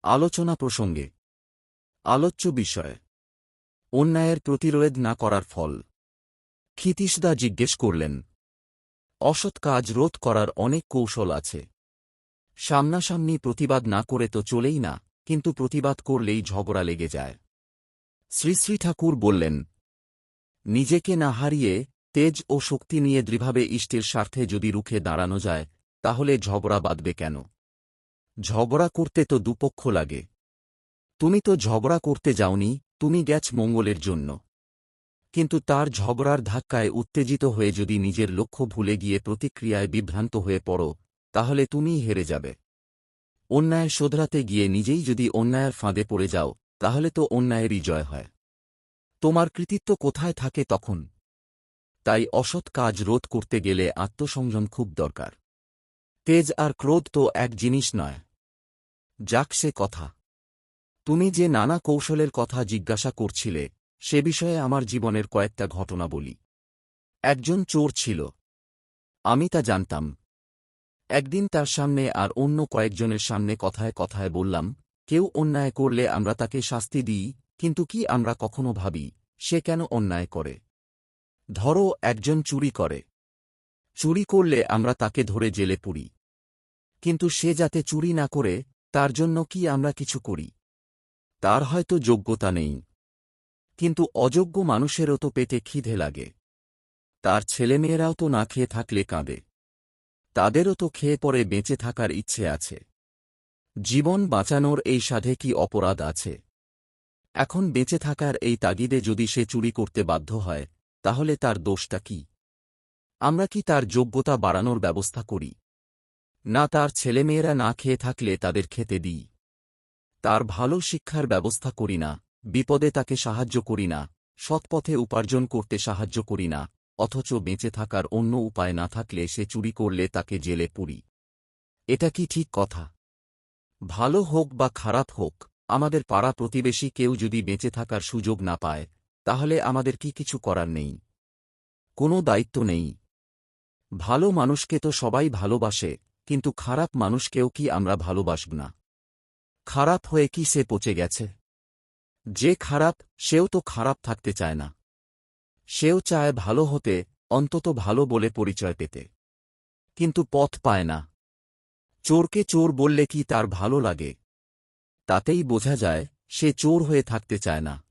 আলোচনা প্রসঙ্গে আলোচ্য বিষয় অন্যায়ের প্রতিরোধ না করার ফল। ক্ষিতীশদা জিজ্ঞেস করলেন, অসৎ কাজ রোধ করার অনেক কৌশল আছে। সামনাসামনি প্রতিবাদ না করে তো চলেই না, কিন্তু প্রতিবাদ করলেই ঝগড়া লেগে যায়। শ্রী শ্রী ঠাকুর বললেন, নিজেকে না হারিয়ে তেজ ও শক্তি নিয়ে দৃঢ়ভাবে ইষ্টের স্বার্থে যদি রুখে দাঁড়ানো যায়, তাহলে ঝগড়া বাঁধবে কেন? ঝগড়া করতে তো দুপক্ষ লাগে। তুমি তো ঝগড়া করতে যাওনি, তুমি গেছ মঙ্গলের জন্য। কিন্তু তার ঝগড়ার ধাক্কায় উত্তেজিত হয়ে যদি নিজের লক্ষ্য ভুলে গিয়ে প্রতিক্রিয়ায় বিভ্রান্ত হয়ে পড়ো, তাহলে তুমিই হেরে যাবে। অন্যায় শোধরাতে গিয়ে নিজেই যদি অন্যায়ের ফাঁদে পড়ে যাও, তাহলে তো অন্যায়েরই জয় হয়। তোমার কৃতিত্ব কোথায় থাকে তখন? তাই অসৎ কাজ রোধ করতে গেলে আত্মসংযম খুব দরকার। তেজ আর ক্রোধ তো এক জিনিস নয়। যাক সে কথা। তুমি যে নানা কৌশলের কথা জিজ্ঞাসা করছিলে, সে বিষয়ে আমার জীবনের কয়েকটা ঘটনা বলি। একজন চোর ছিল। আমি তা জানতাম। একদিন তার সামনে আর অন্য কয়েকজনের সামনে কথায় কথায় বললাম, কেউ অন্যায় করলে আমরা তাকে শাস্তি দিই, কিন্তু কি আমরা কখনো ভাবি, সে কেন অন্যায় করে? ধরো একজন চুরি করে। চুরি করলে আমরা তাকে ধরে জেলে পুরি। কিন্তু সে যাতে চুরি না করে, তার জন্য কি আমরা কিছু করি? তার হয়তো যোগ্যতা নেই। কিন্তু অযোগ্য মানুষেরও তো পেটে খিদে লাগে। তার ছেলেমেয়েরাও তো না খেয়ে থাকলে কাঁদে। তাদেরও তো খেয়ে পরে বেঁচে থাকার ইচ্ছে আছে। জীবন বাঁচানোর এই সাধে কি অপরাধ আছে? এখন বেঁচে থাকার এই তাগিদে যদি সে চুরি করতে বাধ্য হয়, তাহলে তার দোষটা কি? আমরা কি তার যোগ্যতা বাড়ানোর ব্যবস্থা করি? না, তার ছেলেমেয়েরা না খেয়ে থাকলে তাদের খেতে দিই। তার ভালো শিক্ষার ব্যবস্থা করি না, বিপদে তাকে সাহায্য করি না, সৎপথে উপার্জন করতে সাহায্য করি না, অথচ বেঁচে থাকার অন্য উপায় না থাকলে সে চুরি করলে তাকে জেলে পুরি। এটা কি ঠিক কথা? ভালো হোক বা খারাপ হোক, আমাদের পাড়া প্রতিবেশী কেউ যদি বেঁচে থাকার সুযোগ না পায়, তাহলে আমাদের কি কিছু করার নেই? কোনো দায়িত্ব নেই? ভালো মানুষকে তো সবাই ভালোবাসে, কিন্তু খারাপ মানুষকেও কি আমরা ভালোবাসব না? খারাপ হয়ে কি সে পচে গেছে? যে খারাপ, সেও তো খারাপ থাকতে চায় না। সেও চায় ভালো হতে, অন্তত ভালো বলে পরিচয় পেতে। কিন্তু পথ পায় না। চোরকে চোর বললে কি তার ভালো লাগে? তাতেই বোঝা যায়, সে চোর হয়ে থাকতে চায় না।